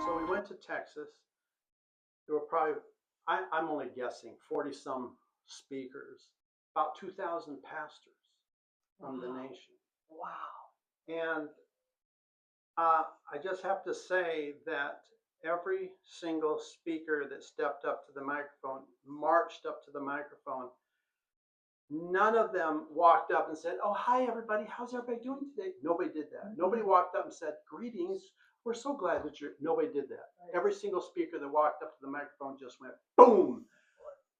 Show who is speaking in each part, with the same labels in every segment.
Speaker 1: So we went to Texas. There were probably, I'm only guessing, 40 some speakers, about 2,000 pastors from the nation.
Speaker 2: Wow.
Speaker 1: And I just have to say that every single speaker that stepped up to the microphone, marched up to the microphone, none of them walked up and said, "Oh, hi, everybody. How's everybody doing today?" Nobody did that. Nobody walked up and said, "Greetings. We're so glad that you're." Nobody did that. Every single speaker that walked up to the microphone just went, boom.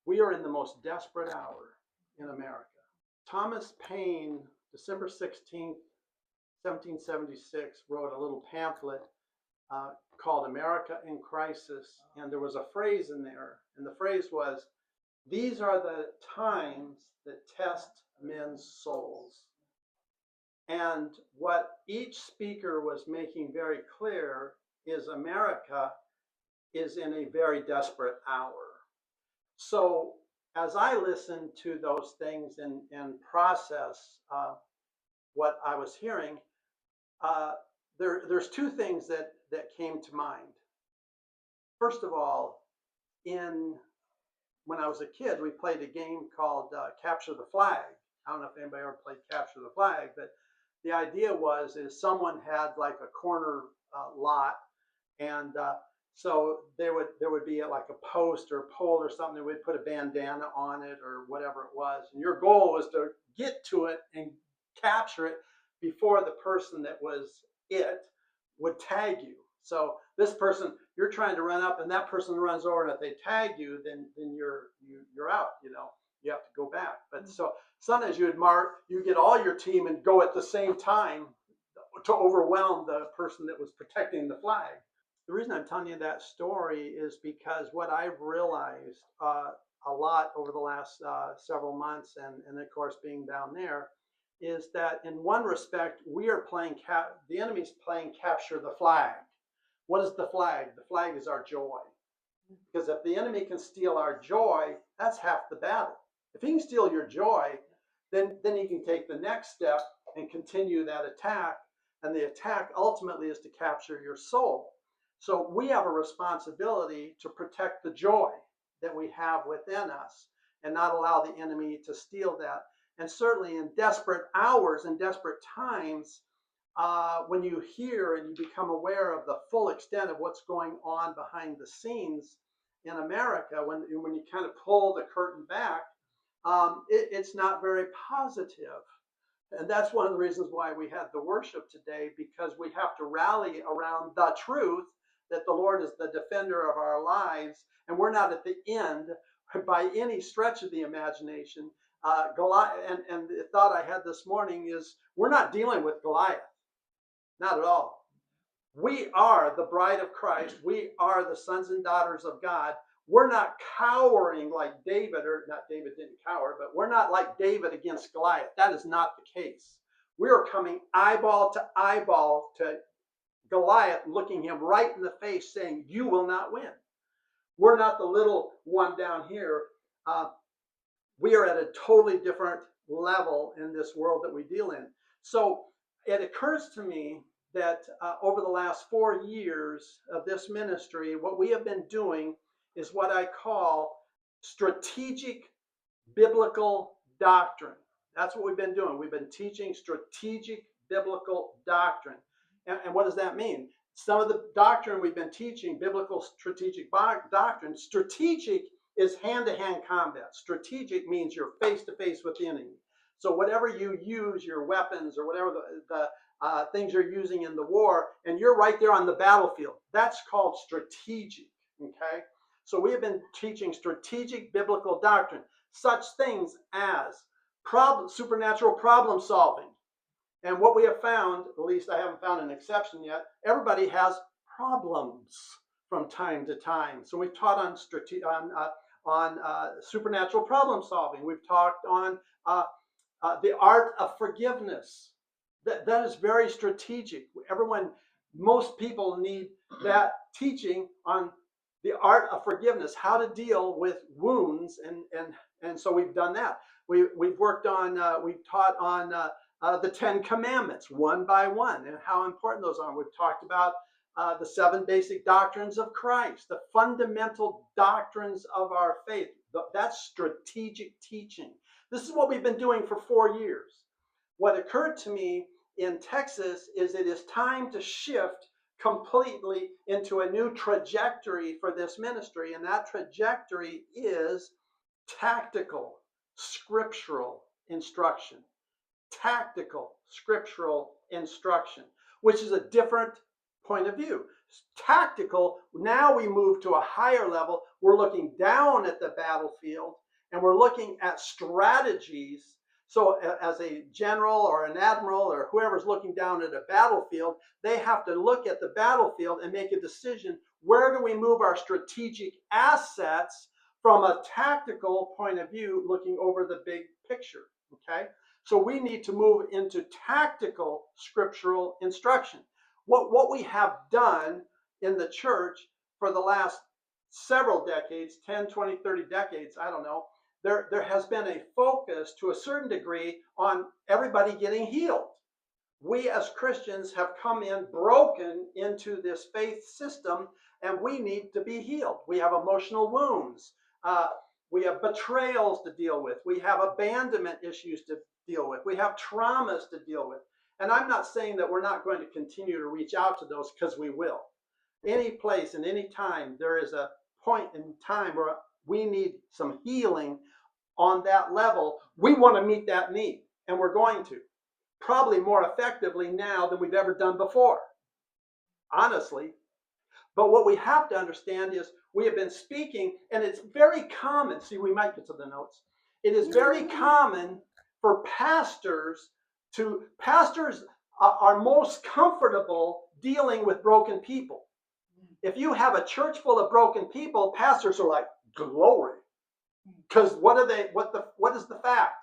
Speaker 1: We are in the most desperate hour in America. Thomas Paine, December 16th, 1776, wrote a little pamphlet called America in Crisis. And there was a phrase in there. And the phrase was, "These are the times that test men's souls." And what each speaker was making very clear is America is in a very desperate hour. So as I listened to those things and process what I was hearing, there's two things that came to mind. First of all, when I was a kid, we played a game called Capture the Flag. I don't know if anybody ever played Capture the Flag, but the idea is someone had like a corner lot, and so there would be like a post or a pole or something. We'd put a bandana on it or whatever it was, and your goal was to get to it and capture it before the person that was it would tag you. So this person, you're trying to run up, and that person runs over, and if they tag you, then you're out. You have to go back. But so sometimes you get all your team and go at the same time to overwhelm the person that was protecting the flag. The reason I'm telling you that story is because what I've realized a lot over the last several months, and of course being down there, is that in one respect we are playing the enemy's playing capture the flag. What is the flag? The flag is our joy. Because if the enemy can steal our joy, that's half the battle. If he can steal your joy, then he can take the next step and continue that attack. And the attack ultimately is to capture your soul. So we have a responsibility to protect the joy that we have within us and not allow the enemy to steal that. And certainly in desperate hours and desperate times, when you hear and you become aware of the full extent of what's going on behind the scenes in America, when you kind of pull the curtain back, it's not very positive. And that's one of the reasons why we had the worship today, because we have to rally around the truth that the Lord is the defender of our lives, and we're not at the end by any stretch of the imagination. Goliath, and the thought I had this morning is we're not dealing with Goliath. Not at all. We are the bride of Christ. We are the sons and daughters of God. We're not cowering like David, or not David didn't cower, but we're not like David against Goliath. That is not the case. We are coming eyeball to Goliath, looking him right in the face, saying, "You will not win." We're not the little one down here. We are at a totally different level in this world that we deal in. So it occurs to me that over the last 4 years of this ministry, what we have been doing is what I call strategic biblical doctrine. That's what we've been doing. We've been teaching strategic biblical doctrine. And what does that mean? Some of the doctrine we've been teaching, biblical strategic doctrine, strategic is hand-to-hand combat. Strategic means you're face-to-face with the enemy. So whatever you use, your weapons or whatever the things you're using in the war, and you're right there on the battlefield, that's called strategic, okay? So we have been teaching strategic biblical doctrine, such things as supernatural problem solving. And what we have found, at least I haven't found an exception yet, everybody has problems from time to time. So we've taught on supernatural problem solving. We've talked on the art of forgiveness. That is very strategic. Most people need that teaching on the art of forgiveness, how to deal with wounds, and so we've done that. We've taught on the 10 Commandments one by one and how important those are. We've talked about the 7 basic doctrines of Christ, the fundamental doctrines of our faith. That's strategic teaching. This is what we've been doing for 4 years. What occurred to me in Texas is it is time to shift completely into a new trajectory for this ministry, and that trajectory is tactical scriptural instruction. Tactical scriptural instruction, which is a different point of view. Tactical, now we move to a higher level. We're looking down at the battlefield and we're looking at strategies. So as a general or an admiral or whoever's looking down at a battlefield, they have to look at the battlefield and make a decision. Where do we move our strategic assets from a tactical point of view, looking over the big picture? Okay. So we need to move into tactical scriptural instruction. What we have done in the church for the last several decades, 10, 20, 30 decades, I don't know, there has been a focus to a certain degree on everybody getting healed. We as Christians have come in broken into this faith system, and we need to be healed. We have emotional wounds. We have betrayals to deal with. We have abandonment issues to deal with. We have traumas to deal with. And I'm not saying that we're not going to continue to reach out to those, because we will. Any place and any time there is a point in time where we need some healing on that level, we want to meet that need, and we're going to. Probably more effectively now than we've ever done before, honestly. But what we have to understand is we have been speaking, and it's very common. See, we might get to the notes. It is very common for pastors are most comfortable dealing with broken people. If you have a church full of broken people, pastors are like, glory. Because what is the fact?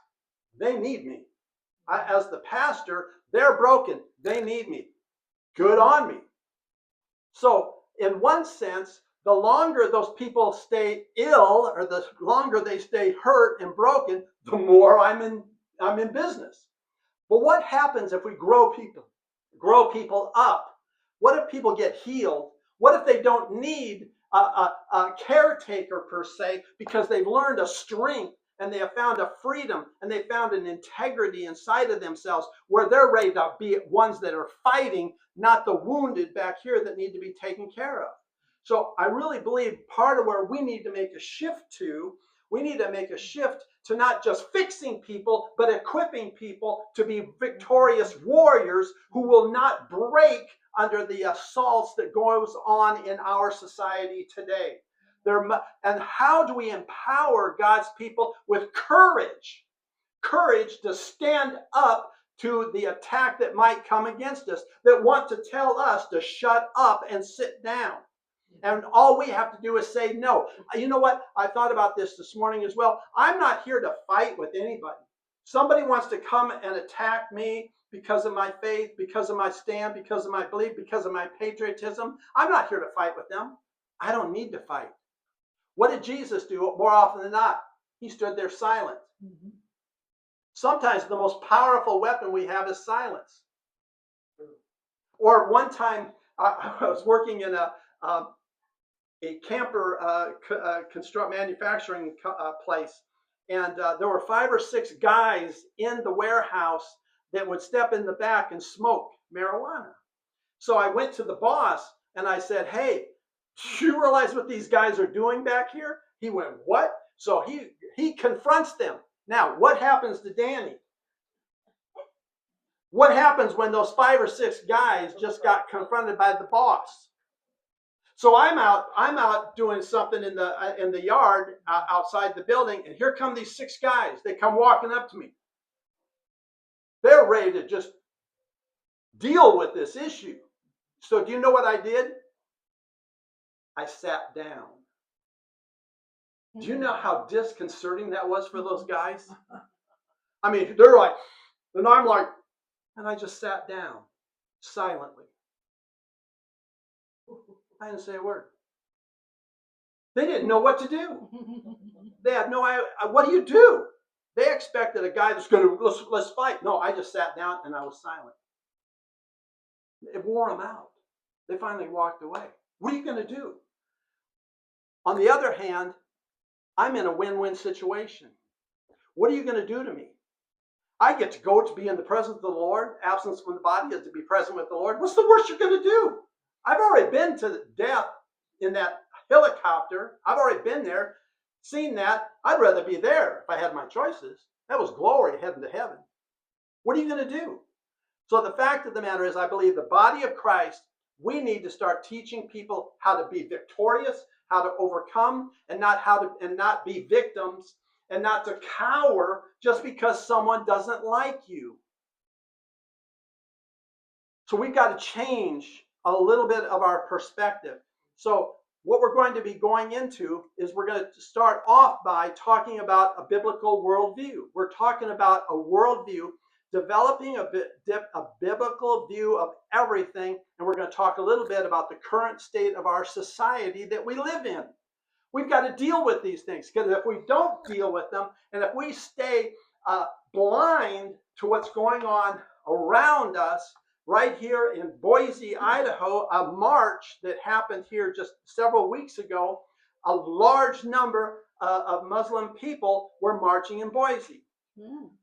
Speaker 1: They need me. As the pastor, they're broken. They need me. Good on me. So in one sense, the longer those people stay ill, or the longer they stay hurt and broken, the more I'm in business. But what happens if we grow people up? What if people get healed? What if they don't need a caretaker per se, because they've learned a strength and they have found a freedom and they found an integrity inside of themselves where they're ready to be ones that are fighting, not the wounded back here that need to be taken care of. So I really believe part of where we need to make a shift to, we need to make a shift to not just fixing people, but equipping people to be victorious warriors who will not break under the assaults that goes on in our society today. And how do we empower God's people with courage? Courage to stand up to the attack that might come against us, that want to tell us to shut up and sit down. And all we have to do is say no. You know what? I thought about this morning as well. I'm not here to fight with anybody. Somebody wants to come and attack me because of my faith, because of my stand, because of my belief, because of my patriotism. I'm not here to fight with them. I don't need to fight. What did Jesus do more often than not? He stood there silent. Mm-hmm. Sometimes the most powerful weapon we have is silence. Or one time I was working in a camper manufacturing place, and there were 5 or 6 guys in the warehouse that would step in the back and smoke marijuana. So I went to the boss and I said, hey, do you realize what these guys are doing back here? He went, what? So he confronts them. Now, what happens to Danny? What happens when those 5 or 6 guys just got confronted by the boss? So I'm out doing something in the yard outside the building, and here come these 6 guys. They come walking up to me. They're ready to just deal with this issue. So do you know what I did? I sat down. Do you know how disconcerting that was for those guys? I mean, they're like, and I'm like, and I just sat down silently. I didn't say a word. They didn't know what to do. They had no idea. What do you do? They expected a guy that's going to, let's fight. No, I just sat down and I was silent. It wore them out. They finally walked away. What are you going to do? On the other hand, I'm in a win-win situation. What are you going to do to me? I get to go to be in the presence of the Lord. Absence from the body is to be present with the Lord. What's the worst you're going to do? I've already been to death in that helicopter. I've already been there, seen that. I'd rather be there if I had my choices. That was glory, heading to heaven. What are you going to do? So the fact of the matter is, I believe the body of Christ, we need to start teaching people how to be victorious, how to overcome, and not be victims, and not to cower just because someone doesn't like you. So we've got to change a little bit of our perspective. So what we're going to be going into is we're going to start off by talking about a biblical worldview. We're talking about a worldview, developing a biblical view of everything, and we're going to talk a little bit about the current state of our society that we live in. We've got to deal with these things, because if we don't deal with them, and if we stay blind to what's going on around us, right here in Boise, Idaho, a march that happened here just several weeks ago, a large number of Muslim people were marching in Boise.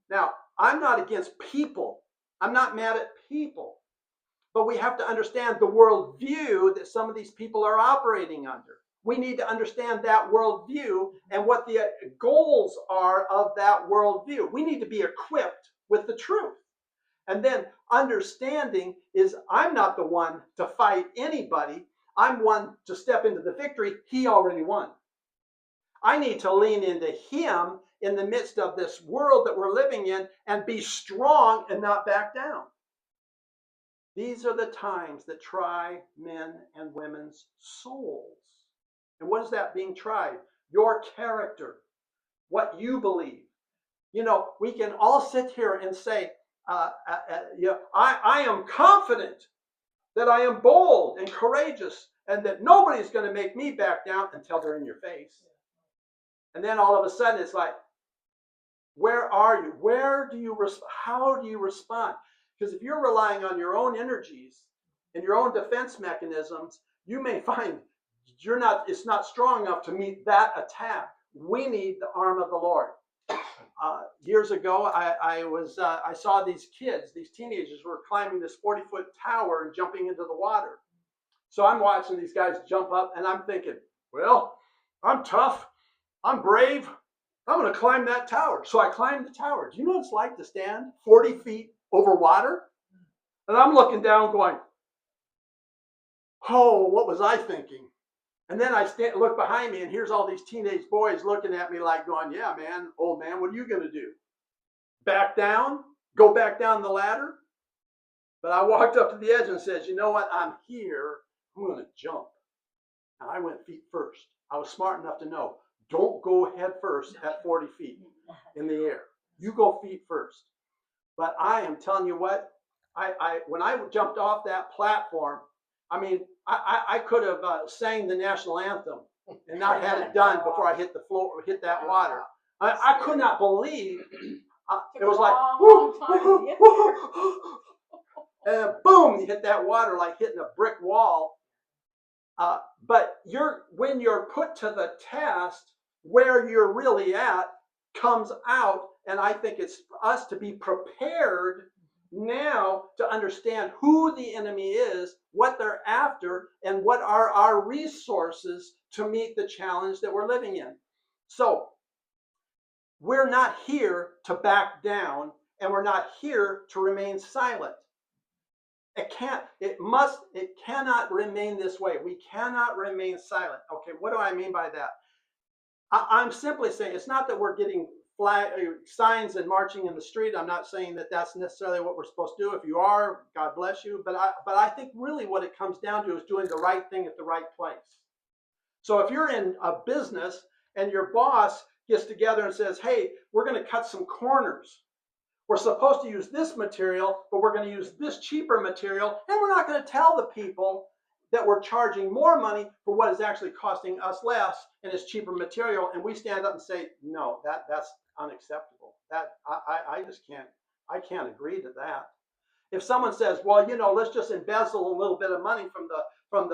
Speaker 1: Now, I'm not against people. I'm not mad at people. But we have to understand the worldview that some of these people are operating under. We need to understand that worldview and what the goals are of that worldview. We need to be equipped with the truth. And then understanding is I'm not the one to fight anybody. I'm one to step into the victory. He already won. I need to lean into him in the midst of this world that we're living in and be strong and not back down. These are the times that try men and women's souls. And what is that being tried? Your character, what you believe. You know, we can all sit here and say, I am confident that I am bold and courageous and that nobody's going to make me back down until they're in your face. And then all of a sudden it's like, where are you? How do you respond? Because if you're relying on your own energies and your own defense mechanisms, you may find it's not strong enough to meet that attack. We need the arm of the Lord. Years ago, I saw these kids, these teenagers were climbing this 40-foot tower and jumping into the water. So I'm watching these guys jump up and I'm thinking, well, I'm tough. I'm brave. I'm going to climb that tower. So I climbed the tower. Do you know what it's like to stand 40 feet over water? And I'm looking down going, oh, what was I thinking? And then I look behind me and here's all these teenage boys looking at me like going, yeah, man, old man, what are you going to do? Back down? Go back down the ladder? But I walked up to the edge and said, you know what? I'm here. I'm going to jump. And I went feet first. I was smart enough to know, don't go head first at 40 feet in the air. You go feet first. But I am telling you what, when I jumped off that platform, I mean, I could have sang the national anthem and not had it done before I hit the floor, hit that water. I could not believe it was like, and boom, you hit that water like hitting a brick wall. But when you're put to the test, where you're really at comes out, and I think it's for us to be prepared now to understand who the enemy is, what they're after, and what are our resources to meet the challenge that we're living in. So we're not here to back down, and we're not here to remain silent. It cannot remain this way. We cannot remain silent. Okay, what do I mean by that? I'm simply saying it's not that we're getting signs and marching in the street. I'm not saying that that's necessarily what we're supposed to do. If you are, God bless you. But I think really what it comes down to is doing the right thing at the right place. So if you're in a business and your boss gets together and says, hey, we're going to cut some corners. We're supposed to use this material, but we're going to use this cheaper material, and we're not going to tell the people that we're charging more money for what is actually costing us less and is cheaper material. And we stand up and say, no, that's unacceptable. That I just can't agree to that. If someone says, well, let's just embezzle a little bit of money from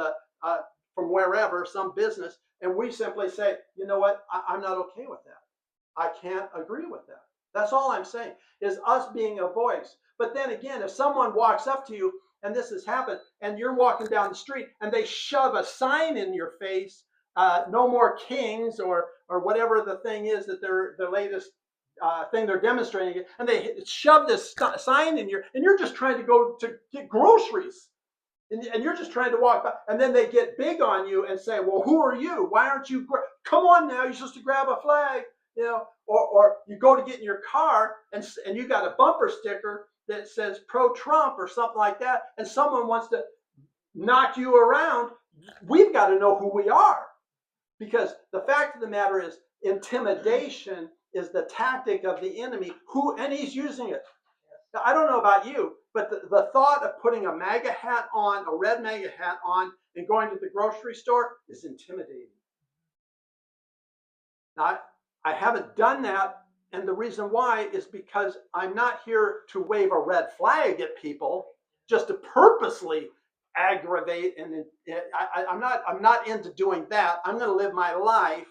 Speaker 1: wherever, some business, and we simply say, you know what, I'm not okay with that. I can't agree with that. That's all I'm saying, is us being a voice. But then again, if someone walks up to you, and this has happened, and you're walking down the street, and they shove a sign in your face, no more kings, or whatever the thing is that their latest thing they're demonstrating, and they shove this sign in and you're just trying to go to get groceries, and you're just trying to walk by, and then they get big on you and say, well, who are you? Why aren't you? Come on now, you're supposed to grab a flag, or you go to get in your car, and you got a bumper sticker that says pro-Trump or something like that, and someone wants to knock you around. We've got to know who we are, because the fact of the matter is, intimidation is the tactic of the enemy, and he's using it. Now, I don't know about you, but the thought of putting a MAGA hat on, a red MAGA hat on, and going to the grocery store is intimidating. Now, I haven't done that, and the reason why is because I'm not here to wave a red flag at people just to purposely aggravate, and I'm not into doing that. I'm going to live my life.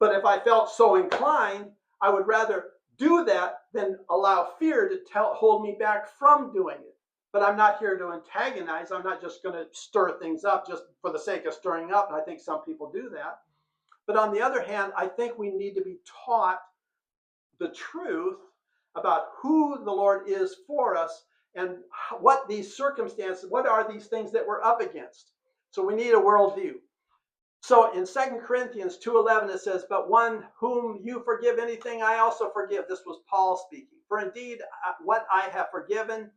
Speaker 1: But if I felt so inclined, I would rather do that than allow fear to hold me back from doing it. But I'm not here to antagonize. I'm not just going to stir things up just for the sake of stirring up. And I think some people do that. But on the other hand, I think we need to be taught the truth about who the Lord is for us, and what these circumstances, what are these things that we're up against. So we need a worldview. So in 2 Corinthians 2:11, it says, but one whom you forgive anything, I also forgive. This was Paul speaking. For indeed, what I have forgiven.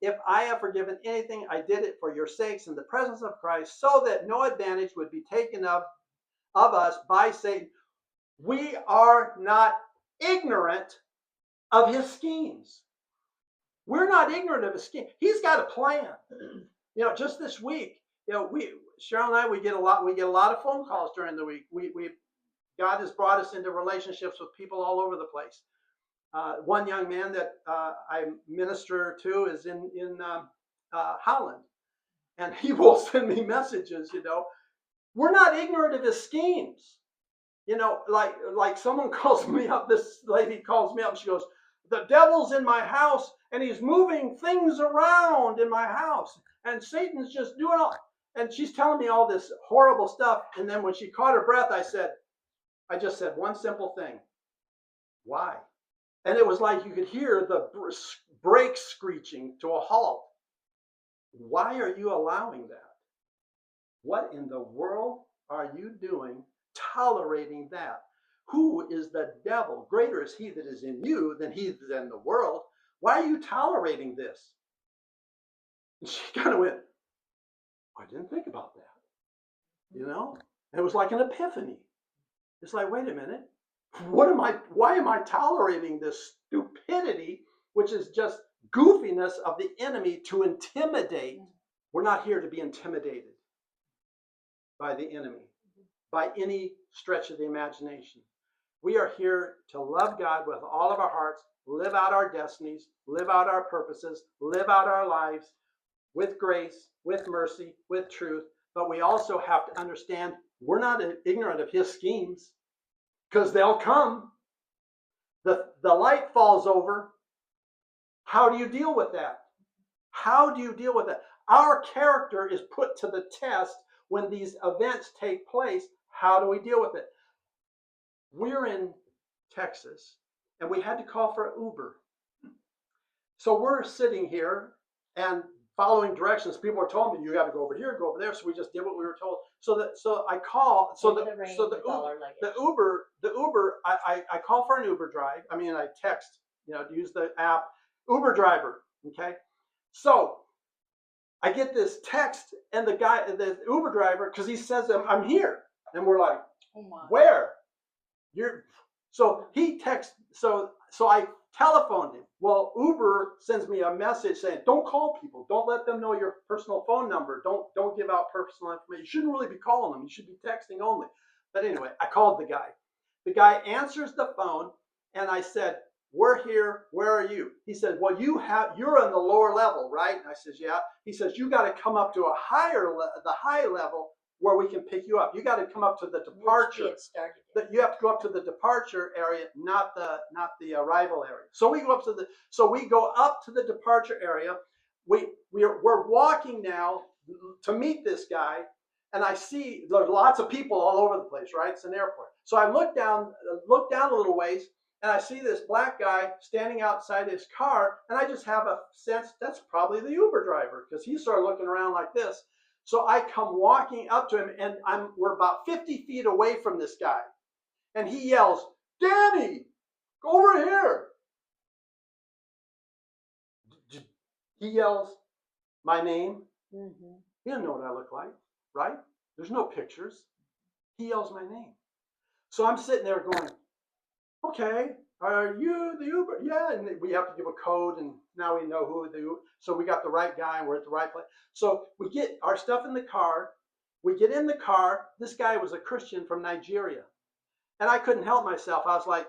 Speaker 1: If I have forgiven anything, I did it for your sakes in the presence of Christ, so that no advantage would be taken of us by Satan. We are not ignorant of his schemes. We're not ignorant of his scheme. He's got a plan. Just this week, Cheryl and I, we get a lot of phone calls during the week. God has brought us into relationships with people all over the place. One young man that I minister to is in Holland, and he will send me messages. We're not ignorant of his schemes. Like someone calls me up. This lady calls me up. And she goes, "The devil's in my house, and he's moving things around in my house, and Satan's just doing all." And she's telling me all this horrible stuff. And then when she caught her breath, I just said one simple thing: why? And it was like you could hear the brakes screeching to a halt. Why are you allowing that? What in the world are you doing, tolerating that? Who is the devil? Greater is he that is in you than he that is in the world. Why are you tolerating this? And she kind of went, I didn't think about that. It was like an epiphany. It's like, wait a minute. Why am I tolerating this stupidity, which is just goofiness of the enemy to intimidate? We're not here to be intimidated by the enemy, by any stretch of the imagination. We are here to love God with all of our hearts, live out our destinies, live out our purposes, live out our lives with grace, with mercy, with truth. But we also have to understand we're not ignorant of his schemes, because they'll come. The light falls over. How do you deal with that? How do you deal with that? Our character is put to the test when these events take place. How do we deal with it? We're in Texas, and we had to call for an Uber. So we're sitting here and following directions. People are telling me, you got to go over here, go over there. So we just did what we were told. So I call. The Uber. I call for an Uber drive. I text. Use the app. Uber driver. Okay. So I get this text, and the Uber driver, because he says I'm here, and we're like, oh my. Where? So he texts. So I telephoned him. Well, Uber sends me a message saying, don't call people. Don't let them know your personal phone number. Don't give out personal information. You shouldn't really be calling them. You should be texting only. But anyway, I called the guy. The guy answers the phone, and I said, we're here. Where are you? He said, well, you're on the lower level, right? And I says, yeah. He says, you got to come up to the high level where we can pick you up. You got to come up to the departure. You have to go up to the departure area, not the arrival area. So we go up to the departure area. We're walking now to meet this guy, and I see there's lots of people all over the place, right? It's an airport. So I look down a little ways, and I see this black guy standing outside his car, and I just have a sense that's probably the Uber driver, because he started looking around like this. So I come walking up to him, and we're about 50 feet away from this guy, and he yells, "Danny, over here!" He yells my name. Mm-hmm. He doesn't know what I look like, right? There's no pictures. He yells my name. So I'm sitting there going, okay, are you the Uber? Yeah, and we have to give a code, and now we know who the Uber. So we got the right guy, and we're at the right place. So we get our stuff in the car. We get in the car. This guy was a Christian from Nigeria, and I couldn't help myself. I was like,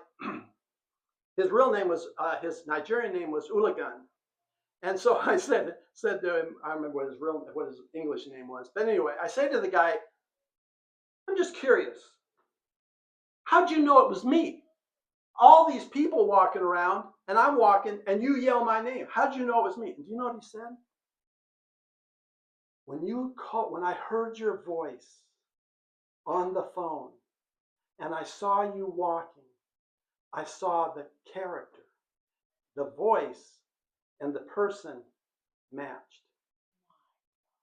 Speaker 1: his his Nigerian name was Ulagun. And so I said to him, I remember what his English name was. But anyway, I say to the guy, I'm just curious. How'd you know it was me? All these people walking around, and I'm walking, and you yell my name. How'd you know it was me? And do you know what he said? When I heard your voice on the phone, and I saw you walking, I saw the character, the voice, and the person matched.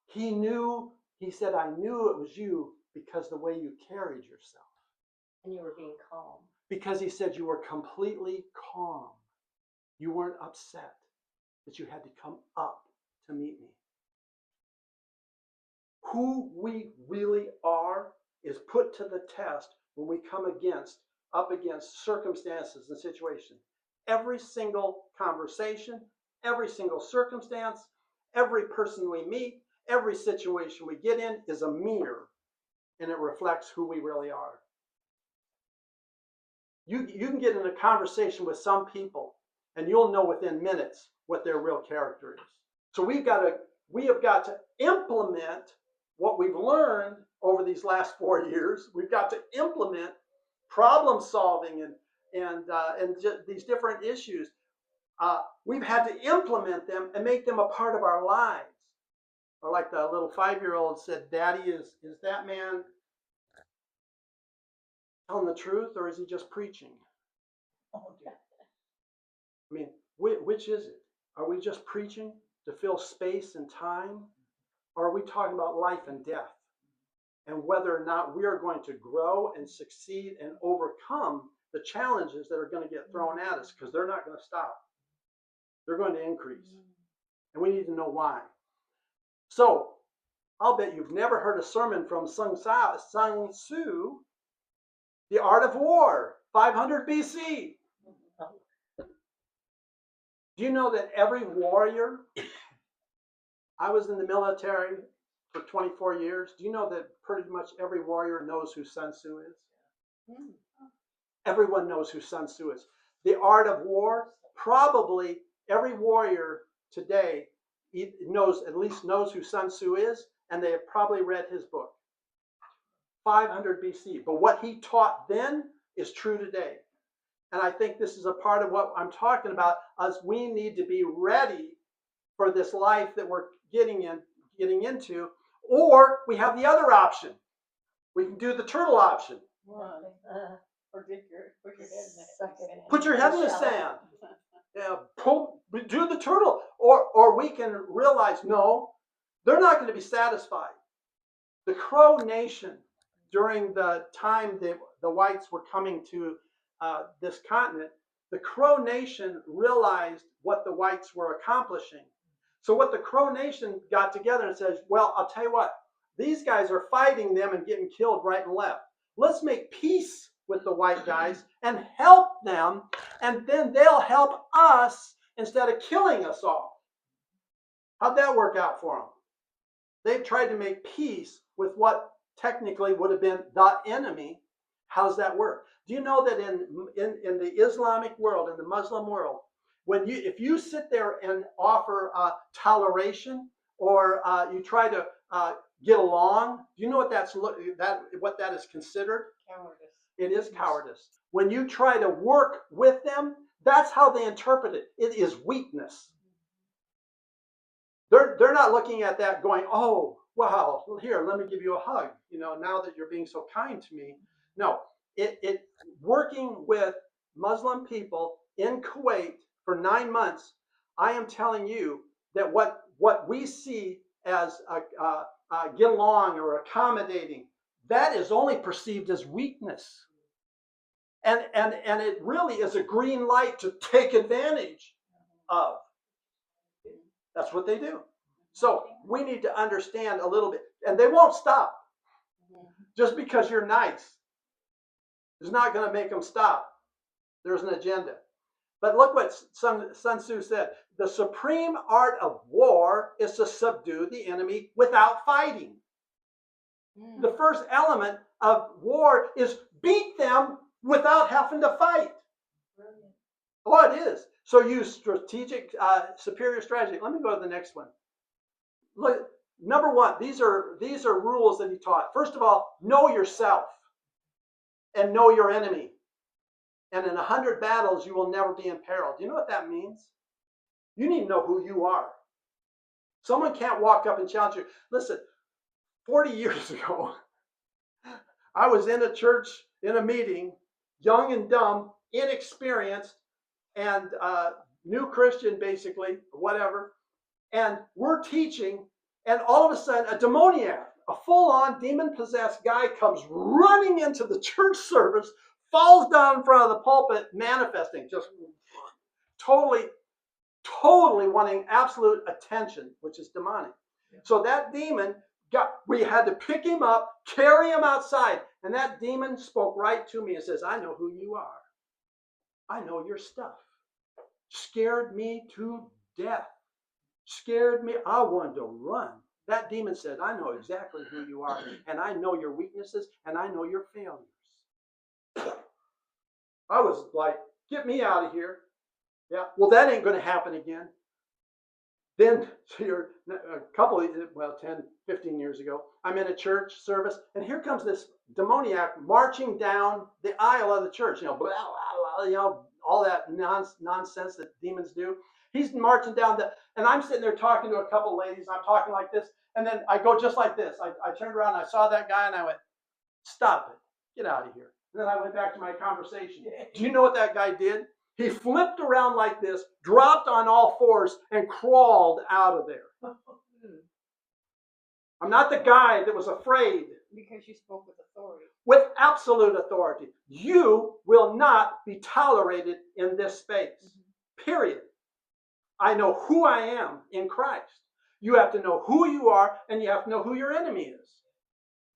Speaker 1: He said, I knew it was you because the way you carried yourself.
Speaker 2: And you were being calm.
Speaker 1: Because he said you were completely calm. You weren't upset that you had to come up to meet me. Who we really are is put to the test when we come up against circumstances and situations. Every single conversation, every single circumstance, every person we meet, every situation we get in is a mirror, and it reflects who we really are. You can get in a conversation with some people, and you'll know within minutes what their real character is. So we have got to implement what we've learned over these last 4 years. We've got to implement problem solving and these different issues. We've had to implement them and make them a part of our lives. Or like the little 5-year-old said, Daddy, is that man telling the truth, or is he just preaching? I mean, which is it? Are we just preaching to fill space and time? Or are we talking about life and death? And whether or not we are going to grow and succeed and overcome the challenges that are going to get thrown at us, because they're not going to stop. They're going to increase. And we need to know why. So, I'll bet you've never heard a sermon from Sun Tzu, The Art of War, 500 BC. Do you know that every warrior, I was in the military for 24 years. Do you know that pretty much every warrior knows who Sun Tzu is? Everyone knows who Sun Tzu is. The Art of War, probably every warrior today at least knows who Sun Tzu is, and they have probably read his book. 500 BC. But what he taught then is true today. And I think this is a part of what I'm talking about, as we need to be ready for this life that we're getting into. Or we have the other option. We can do the turtle option.
Speaker 2: Or
Speaker 1: put your head in the sand. Yeah, do the turtle. Or we can realize, no, they're not going to be satisfied. The Crow Nation, during the time the whites were coming to this continent, the Crow Nation realized what the whites were accomplishing. So what the Crow Nation got together and says, well, I'll tell you what, these guys are fighting them and getting killed right and left. Let's make peace with the white guys and help them, and then they'll help us instead of killing us all. How'd that work out for them? They tried to make peace with what technically would have been the enemy. How's that work? Do you know that in the Islamic world, in the Muslim world, if you sit there and offer toleration or you try to get along, do you know what what that is considered?
Speaker 2: Cowardice.
Speaker 1: It is cowardice. When you try to work with them, that's how they interpret it. It is weakness. They're not looking at that going, oh, wow, here, let me give you a hug. Now that you're being so kind to me. No, it working with Muslim people in Kuwait for 9 months, I am telling you that what we see as get along or accommodating, that is only perceived as weakness. And it really is a green light to take advantage of. That's what they do. So we need to understand a little bit. And they won't stop. Just because you're nice is not going to make them stop. There's an agenda. But look what Sun Tzu said. The supreme art of war is to subdue the enemy without fighting. The first element of war is beat them without having to fight.
Speaker 2: Brilliant.
Speaker 1: Oh, it is. So use strategic, superior strategy. Let me go to the next one. Look, number one, these are rules that he taught. First of all, know yourself and know your enemy. And in 100 battles, you will never be in peril. Do you know what that means? You need to know who you are. Someone can't walk up and challenge you. Listen, 40 years ago, I was in a church, in a meeting, young and dumb, inexperienced, and new Christian, basically, or whatever. And we're teaching, and all of a sudden, a demoniac, a full-on demon-possessed guy comes running into the church service, falls down in front of the pulpit, manifesting, just totally wanting absolute attention, which is demonic. Yeah. So that demon, we had to pick him up, carry him outside, and that demon spoke right to me and says, I know who you are. I know your stuff. Scared me to death. Scared me. I wanted to run. That demon said, I know exactly who you are, and I know your weaknesses, and I know your failures. I was like, get me out of here. Yeah, well, that ain't going to happen again. Then, a couple of, 10, 15 years ago, I'm in a church service, and here comes this demoniac marching down the aisle of the church. Blah, blah, blah, all that nonsense that demons do. He's marching down and I'm sitting there talking to a couple ladies. I'm talking like this, and then I go just like this. I turned around, and I saw that guy, and I went, stop it. Get out of here. And then I went back to my conversation. Do you know what that guy did? He flipped around like this, dropped on all fours, and crawled out of there. I'm not the guy that was afraid.
Speaker 2: Because you spoke with authority.
Speaker 1: With absolute authority. You will not be tolerated in this space. Period. I know who I am in Christ. You have to know who you are, and you have to know who your enemy is.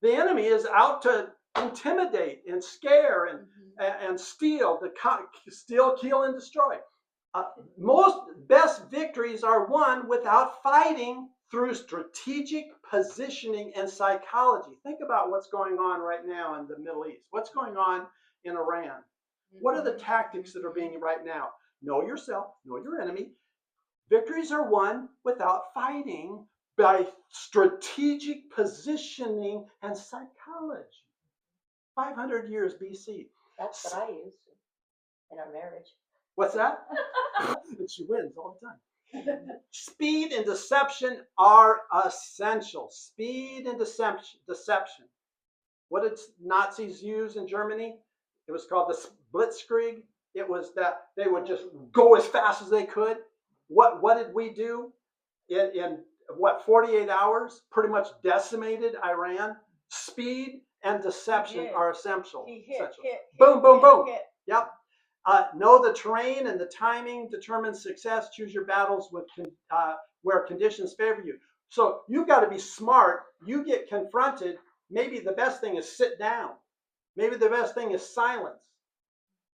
Speaker 1: The enemy is out to intimidate and scare and steal, steal, kill, and destroy. Most best victories are won without fighting through strategic positioning and psychology. Think about what's going on right now in the Middle East. What's going on in Iran? What are the tactics that are being right now? Know yourself, know your enemy. Victories are won without fighting by strategic positioning and psychology. 500 years BC.
Speaker 2: That's what I use in our marriage.
Speaker 1: What's that? She wins all the time. Speed and deception are essential. Speed and deception. What did Nazis use in Germany? It was called the Blitzkrieg. It was that they would just go as fast as they could. What did we do? In 48 hours? Pretty much decimated Iran. Speed and deception are essential. Boom, boom, boom. Yep. Know the terrain and the timing determines success. Choose your battles where conditions favor you. So you've got to be smart. You get confronted. Maybe the best thing is sit down. Maybe the best thing is silence.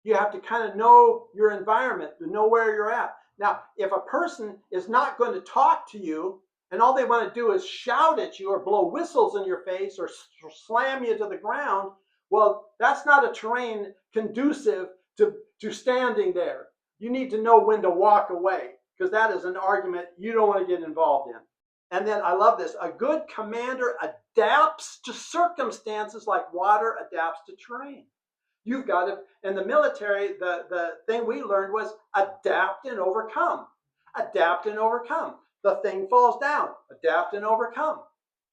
Speaker 1: You have to kind of know your environment, to know where you're at. Now, if a person is not going to talk to you and all they want to do is shout at you or blow whistles in your face or slam you to the ground, Well, that's not a terrain conducive to standing there. You need to know when to walk away, because that is an argument you don't want to get involved in. And then I love this. A good commander adapts to circumstances like water adapts to terrain. You've got to, in the military, the thing we learned was adapt and overcome. Adapt and overcome. The thing falls down. Adapt and overcome.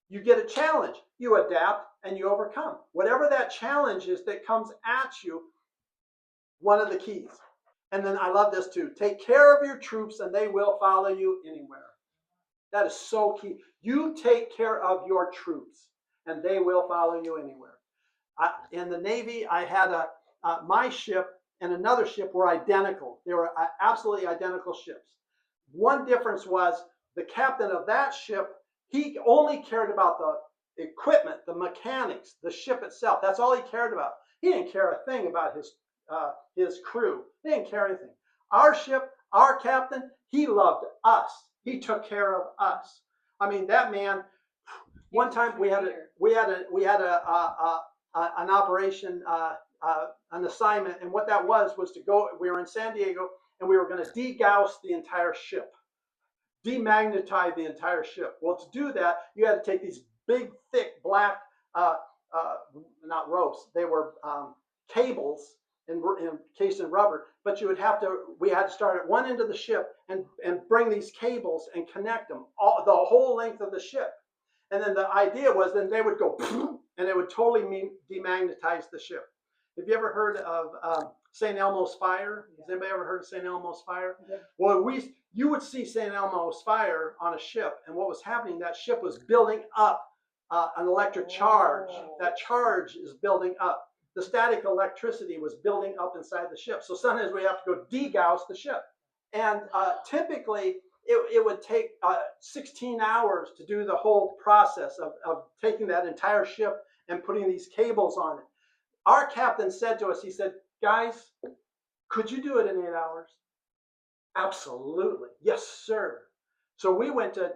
Speaker 1: You get a challenge. You adapt and you overcome. Whatever that challenge is that comes at you, one of the keys. And then I love this too. Take care of your troops and they will follow you anywhere. That is so key. You take care of your troops and they will follow you anywhere. In the Navy, I had my ship and another ship were identical. They were absolutely identical ships. One difference was the captain of that ship, he only cared about the equipment, the mechanics, the ship itself. That's all he cared about. He didn't care a thing about his crew. He didn't care anything. Our ship, our captain, he loved us. He took care of us. I mean, that man. One time we had an operation, an assignment, and what that was to go. We were in San Diego, and we were going to degauss the entire ship, demagnetize the entire ship. Well, to do that, you had to take these big, thick, black, not ropes. They were cables encased in rubber. But we had to start at one end of the ship and bring these cables and connect them the whole length of the ship. And then the idea was then they would go, and it would totally demagnetize the ship. Have you ever heard of St. Elmo's fire? Has anybody ever heard of St. Elmo's fire? Yeah. Well, you would see St. Elmo's fire on a ship, and what was happening, that ship was building up an electric charge. That charge is building up. The static electricity was building up inside the ship. So sometimes we have to go degauss the ship. And typically, it would take 16 hours to do the whole process of taking that entire ship and putting these cables on it. Our captain said to us, he said, guys, could you do it in 8 hours? Absolutely. Yes, sir. So we went to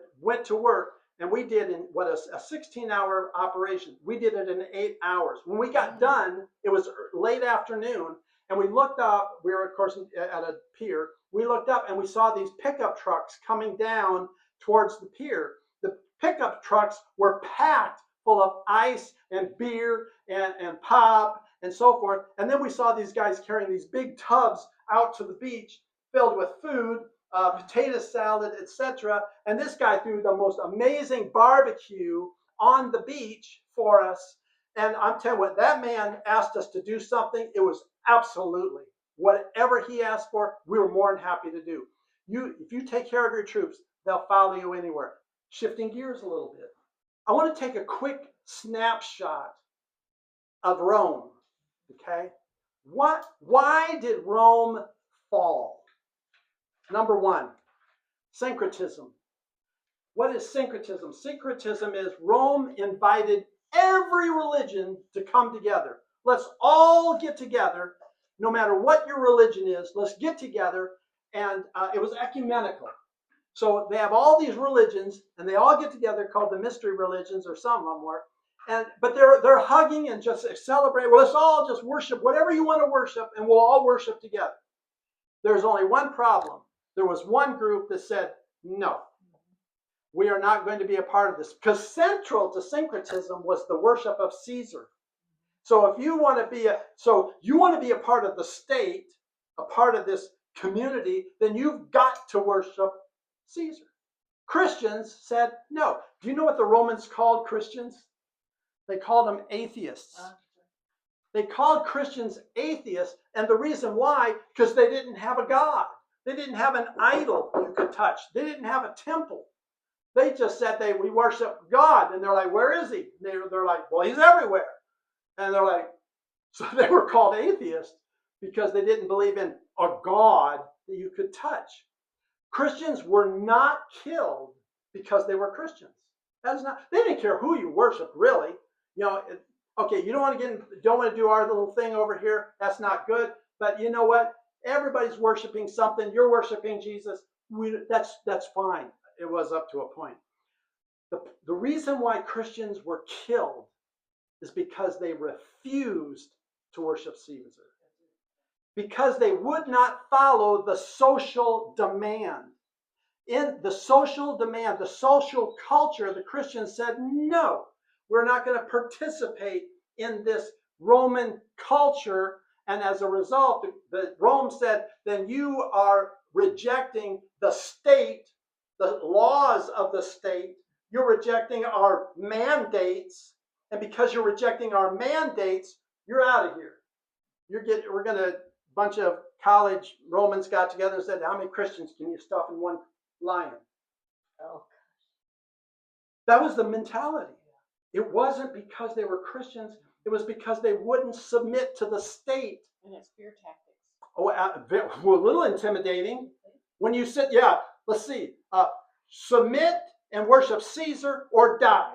Speaker 1: work, and we did in a 16-hour operation. We did it in 8 hours. When we got done, it was late afternoon, and we looked up. We were, of course, at a pier. We looked up, and we saw these pickup trucks coming down towards the pier. The pickup trucks were packed full of ice and beer and pop and so forth. And then we saw these guys carrying these big tubs out to the beach filled with food, potato salad, etc. And this guy threw the most amazing barbecue on the beach for us. And I'm telling you what, that man asked us to do something. It was absolutely whatever he asked for, we were more than happy to do. If you take care of your troops, they'll follow you anywhere. Shifting gears a little bit. I want to take a quick snapshot of Rome. Okay? Why did Rome fall? Number one, syncretism. What is syncretism? Syncretism is Rome invited every religion to come together. Let's all get together, no matter what your religion is, let's get together. And it was ecumenical. So they have all these religions, and they all get together, called the mystery religions, or some of them were. But they're hugging and just celebrating. Well, let's all just worship whatever you want to worship, and we'll all worship together. There's only one problem. There was one group that said, no, we are not going to be a part of this. Because central to syncretism was the worship of Caesar. So if you want to be a part of the state, a part of this community, then you've got to worship Caesar. Christians said no. Do you know what the Romans called Christians? They called them atheists. They called Christians atheists, and the reason why, because they didn't have a God. They didn't have an idol you could touch. They didn't have a temple. They just said we worship God, and they're like, where is he? They're like, well, he's everywhere. And they're like, so they were called atheists because they didn't believe in a God that you could touch. Christians were not killed because they were Christians. They didn't care who you worship, really. Okay, you don't want to do our little thing over here. That's not good. But you know what? Everybody's worshiping something. You're worshiping Jesus. That's fine. It was up to a point. The reason why Christians were killed is because they refused to worship Caesar. Because they would not follow the social demand. In the social demand, the social culture, the Christians said, no, we're not going to participate in this Roman culture. And as a result, Rome said, then you are rejecting the state, the laws of the state. You're rejecting our mandates. And because you're rejecting our mandates, you're out of here. We're going to, a bunch of college Romans got together and said, how many Christians can you stuff in one lion?
Speaker 2: Oh,
Speaker 1: That was the mentality. It wasn't because they were Christians. It was because they wouldn't submit to the state.
Speaker 2: and it's fear tactics.
Speaker 1: Oh, a little intimidating. When you sit, let's see, submit and worship Caesar or die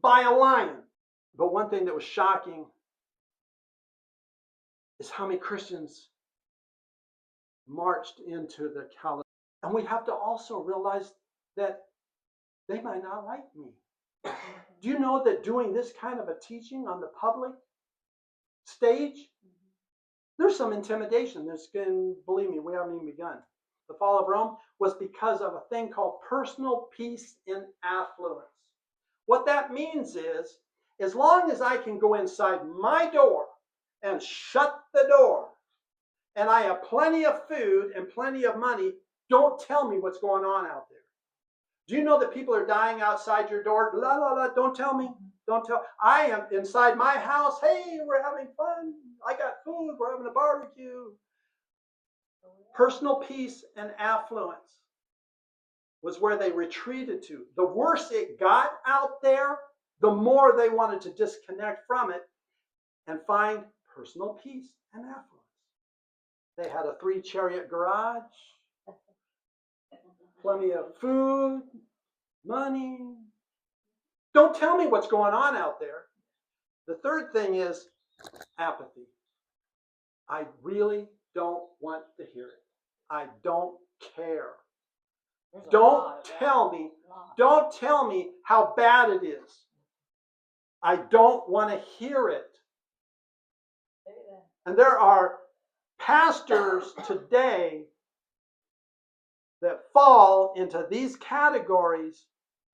Speaker 1: by a lion. But one thing that was shocking is how many Christians marched into the Colosseum. And we have to also realize that they might not like me. Do you know that doing this kind of a teaching on the public stage, there's some intimidation. Believe me, we haven't even begun. The fall of Rome was because of a thing called personal peace and affluence. What that means is, as long as I can go inside my door and shut the door, and I have plenty of food and plenty of money, don't tell me what's going on out there. Do you know that people are dying outside your door? La, la, la, don't tell me. Don't tell. I am inside my house. Hey, we're having fun. I got food. We're having a barbecue. Personal peace and affluence was where they retreated to. The worse it got out there, the more they wanted to disconnect from it and find personal peace and affluence. They had a 3-chariot garage, plenty of food, money. Don't tell me what's going on out there. The third thing is apathy. I really don't want to hear it. I don't care. Don't tell me how bad it is. I don't want to hear it. And there are pastors today that fall into these categories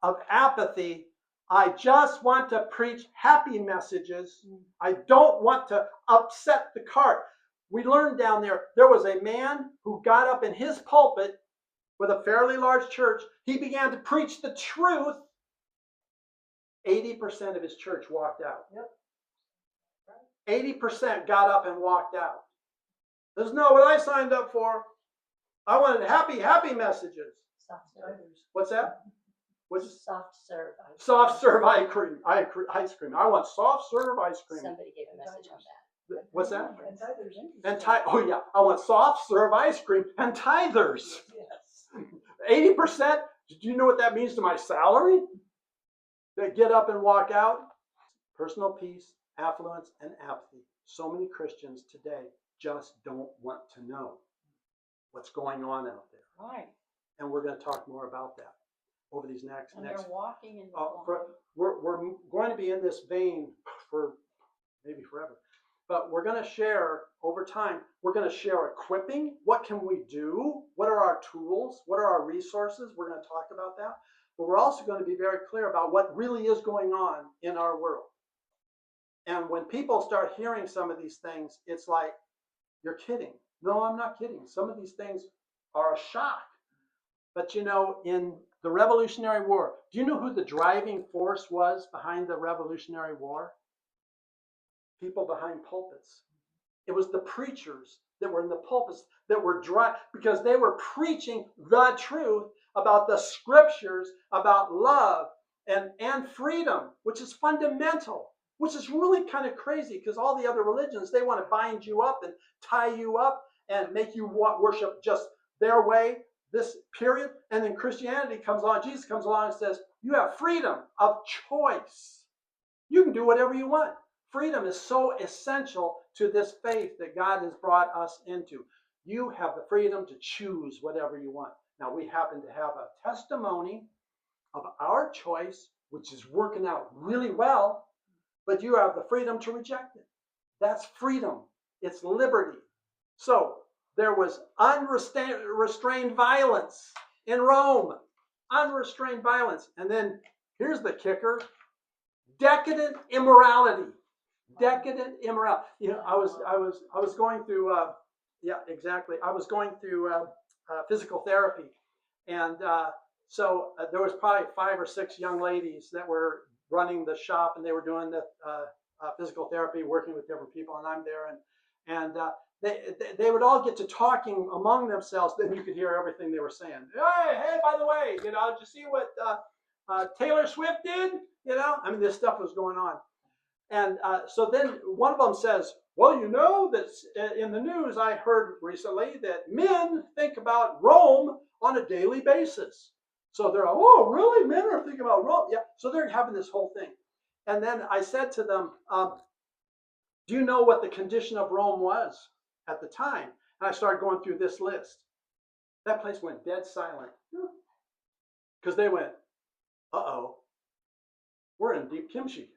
Speaker 1: of apathy. I just want to preach happy messages. I don't want to upset the cart. We learned down there was a man who got up in his pulpit with a fairly large church. He began to preach the truth. 80% of his church walked out. 80% got up and walked out. This is not what I signed up for. I wanted happy messages.
Speaker 2: Soft serve.
Speaker 1: What's that?
Speaker 2: Soft serve.
Speaker 1: Soft serve ice cream. Ice cream. I want soft serve ice cream.
Speaker 2: Somebody gave a message on that.
Speaker 1: What's that?
Speaker 2: And tithers.
Speaker 1: Oh yeah, I want soft serve ice cream and tithers.
Speaker 2: Yes.
Speaker 1: 80%. Do you know what that means to my salary? They get up and walk out. Personal peace, affluence, and apathy. So many Christians today just don't want to know what's going on out there.
Speaker 2: Right.
Speaker 1: And we're going to talk more about that over these next.
Speaker 2: They're walking in the
Speaker 1: We're going to be in this vein for maybe forever. But we're going to share over time. We're going to share equipping. What can we do? What are our tools? What are our resources? We're going to talk about that. But we're also going to be very clear about what really is going on in our world. And when people start hearing some of these things, it's like, you're kidding. No, I'm not kidding. Some of these things are a shock. But you know, in the Revolutionary War, do you know who the driving force was behind the Revolutionary War? People behind pulpits. It was the preachers that were in the pulpits that were because they were preaching the truth about the scriptures, about love and freedom, which is fundamental, which is really kind of crazy because all the other religions, they want to bind you up and tie you up and make you worship just their way, this period. And then Christianity comes along, Jesus comes along and says, you have freedom of choice. You can do whatever you want. Freedom is so essential to this faith that God has brought us into. You have the freedom to choose whatever you want. Now, we happen to have a testimony of our choice, which is working out really well. but you have the freedom to reject it. That's freedom. It's liberty. So there was unrestrained violence in Rome. Unrestrained violence. And then here's the kicker: decadent immorality. Decadent immorality. You know, I was going through. Yeah, exactly. I was going through physical therapy, and so there was probably 5 or 6 young ladies that were running the shop, and they were doing the physical therapy, working with different people, and I'm there, and they would all get to talking among themselves. Then you could hear everything they were saying. Hey, by the way, you know, did you see what Taylor Swift did? You know, I mean, this stuff was going on. And so then one of them says, well, you know, that in the news I heard recently that men think about Rome on a daily basis. So they're like, oh, really? Men are thinking about Rome? Yeah. So they're having this whole thing. And then I said to them, do you know what the condition of Rome was at the time? And I started going through this list. That place went dead silent. Because they went, uh-oh, we're in deep kimchi.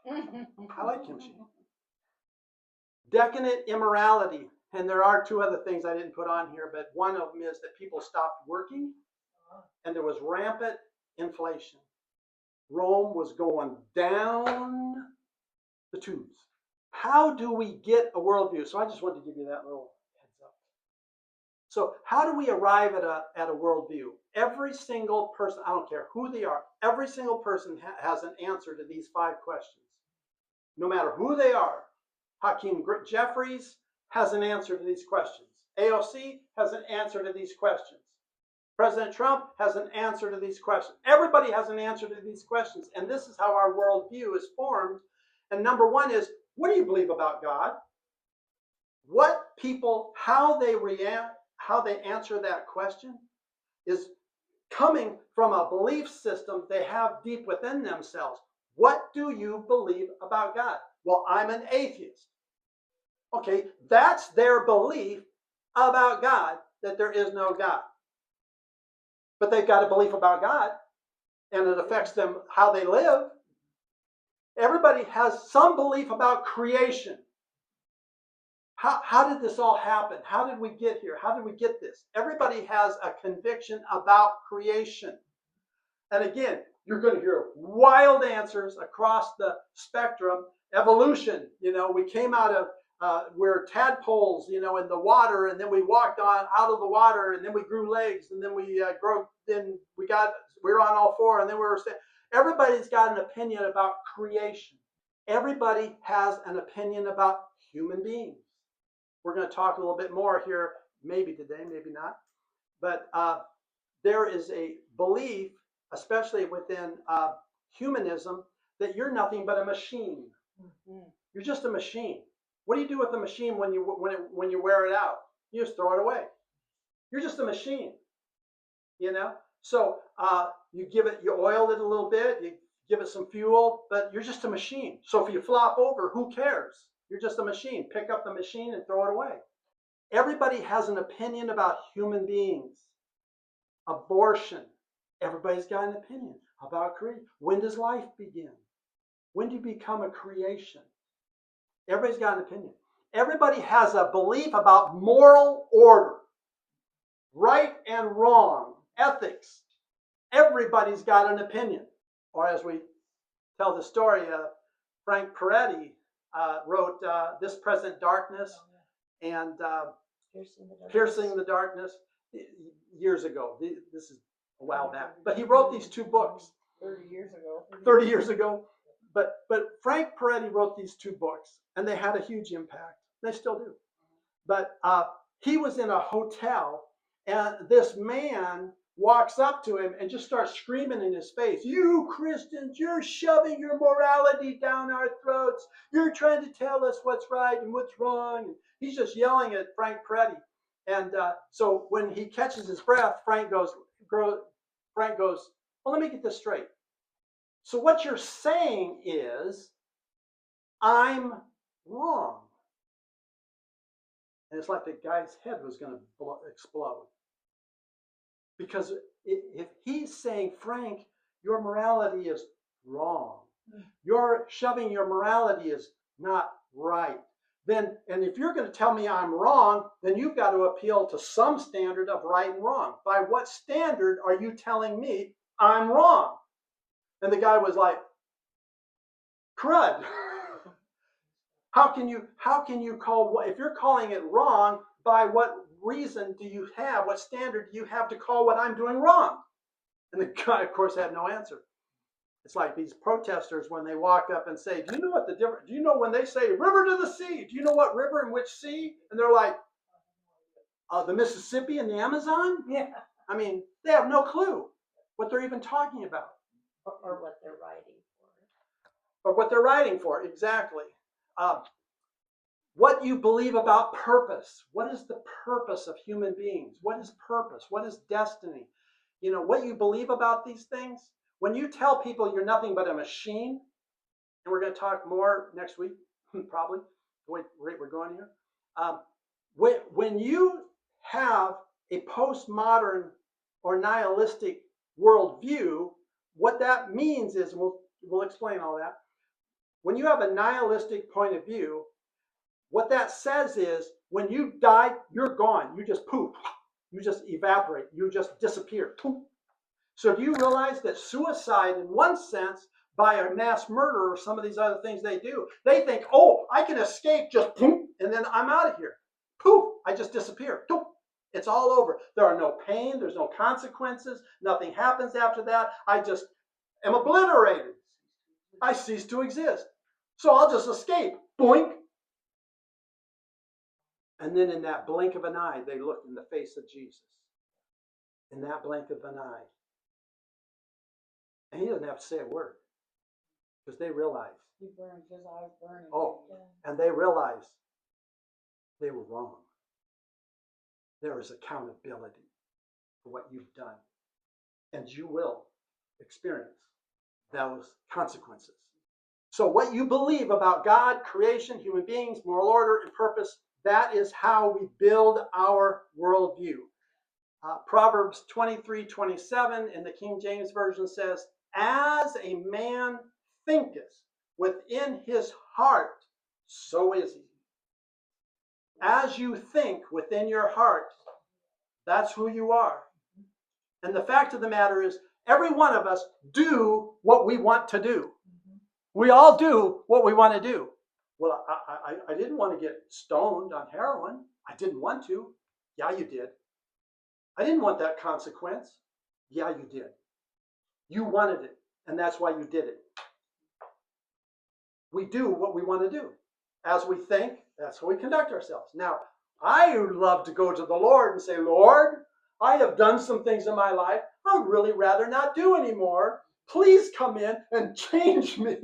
Speaker 1: I like kimchi. Decadent immorality. And there are 2 other things I didn't put on here, but one of them is that people stopped working, and there was rampant inflation. Rome was going down the tubes. How do we get a worldview? So I just wanted to give you that little heads up. So how do we arrive at a worldview? Every single person, I don't care who they are, every single person has an answer to these 5 questions. No matter who they are. Hakeem Jeffries has an answer to these questions. AOC has an answer to these questions. President Trump has an answer to these questions. Everybody has an answer to these questions. And this is how our worldview is formed. And number 1 is, what do you believe about God? What people, how they react, how they answer that question is coming from a belief system they have deep within themselves. What do you believe about God? Well, I'm an atheist. Okay, that's their belief about God, that there is no God. But they've got a belief about God, and it affects them how they live. Everybody has some belief about creation. How did this all happen? How did we get here? How did we get this? Everybody has a conviction about creation. And again, you're going to hear wild answers across the spectrum. Evolution, you know, we came out of, we're tadpoles, you know, in the water, and then we walked on out of the water, and then we grew legs, and then we were on all 4, and then we were. Everybody's got an opinion about creation. Everybody has an opinion about human beings. We're going to talk a little bit more here, maybe today, maybe not. But there is a belief, especially within humanism, that you're nothing but a machine. Mm-hmm. You're just a machine. What do you do with the machine when you wear it out? You just throw it away. You're just a machine, you know. So you oil it a little bit, you give it some fuel, but you're just a machine. So if you flop over, who cares? You're just a machine. Pick up the machine and throw it away. Everybody has an opinion about human beings. Abortion. Everybody's got an opinion about creation. When does life begin? When do you become a creation? Everybody's got an opinion. Everybody has a belief about moral order, right and wrong, ethics. Everybody's got an opinion. Or as we tell the story, Frank Peretti wrote This Present Darkness and Piercing the Darkness years ago. This is a while back. But he wrote these 2 books.
Speaker 2: 30 years ago.
Speaker 1: 30 years ago. But Frank Peretti wrote these 2 books, and they had a huge impact. They still do. But he was in a hotel, and this man walks up to him and just starts screaming in his face, "You Christians, you're shoving your morality down our throats. You're trying to tell us what's right and what's wrong." And he's just yelling at Frank Peretti. And so when he catches his breath, Frank goes, "Well, let me get this straight. So what you're saying is, I'm wrong." And it's like the guy's head was going to explode. Because if he's saying, "Frank, your morality is wrong. You're shoving your morality is not right. Then, and if you're going to tell me I'm wrong, then you've got to appeal to some standard of right and wrong. By what standard are you telling me I'm wrong? And the guy was like, crud. How can you call, if you're calling it wrong, by what reason do you have, what standard do you have to call what I'm doing wrong? And the guy, of course, had no answer. It's like these protesters when they walk up and say, do you know what the difference, do you know when they say river to the sea, do you know what river and which sea? And they're like, the Mississippi and the Amazon?
Speaker 2: Yeah.
Speaker 1: I mean, they have no clue what they're even talking about.
Speaker 2: Or what they're writing
Speaker 1: Or what they're writing for, exactly. What you believe about purpose. What is the purpose of human beings? What is purpose? What is destiny? You know, what you believe about these things. When you tell people you're nothing but a machine, and we're going to talk more next week, probably, the rate we're going here. When you have a postmodern or nihilistic worldview, what that means is, we'll explain all that. When you have a nihilistic point of view, what that says is, when you die, you're gone. You just poof. You just evaporate. You just disappear. Poof. So do you realize that suicide, in one sense, by a mass murder or some of these other things they do, they think, oh, I can escape, just poof, and then I'm out of here. Poof, I just disappear. Poof. It's all over. There are no pain. There's no consequences. Nothing happens after that. I just am obliterated. I cease to exist. So I'll just escape. Boink. And then in that blink of an eye, they looked in the face of Jesus. In that blink of an eye. And he doesn't have to say a word. Because they realize.
Speaker 2: He burns, his eyes burning.
Speaker 1: Oh, and they realize they were wrong. There is accountability for what you've done. And you will experience those consequences. So what you believe about God, creation, human beings, moral order, and purpose, that is how we build our worldview. Proverbs 23:27 in the King James Version says, as a man thinketh within his heart, so is he. As you think within your heart, that's who you are. And the fact of the matter is, every one of us do what we want to do. We all do what we want to do. Well, I didn't want to get stoned on heroin. I didn't want to. Yeah, you did. I didn't want that consequence. Yeah, you did. You wanted it, and that's why you did it. We do what we want to do. As we think, that's how we conduct ourselves. Now, I would love to go to the Lord and say, Lord, I have done some things in my life I would really rather not do anymore. Please come in and change me.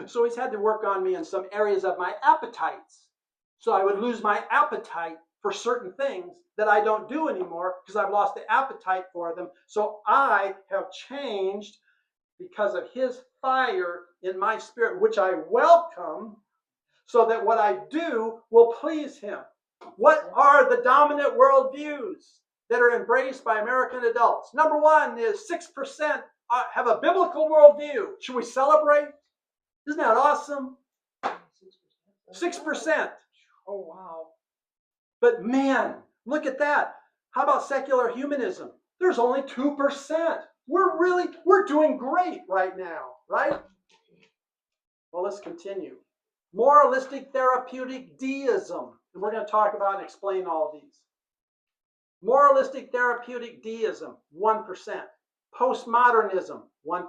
Speaker 1: So he's had to work on me in some areas of my appetites. So I would lose my appetite for certain things that I don't do anymore because I've lost the appetite for them. So I have changed because of his fire in my spirit, which I welcome, so that what I do will please him. What are the dominant worldviews that are embraced by American adults? Number one is 6% have a biblical worldview. Should we celebrate? Isn't that awesome? 6%.
Speaker 2: Oh, wow.
Speaker 1: But man, look at that. How about secular humanism? There's only 2%. We're doing great right now, right? Well, let's continue. Moralistic therapeutic deism. And we're going to talk about and explain all of these. Moralistic therapeutic deism, 1%. Postmodernism, 1%.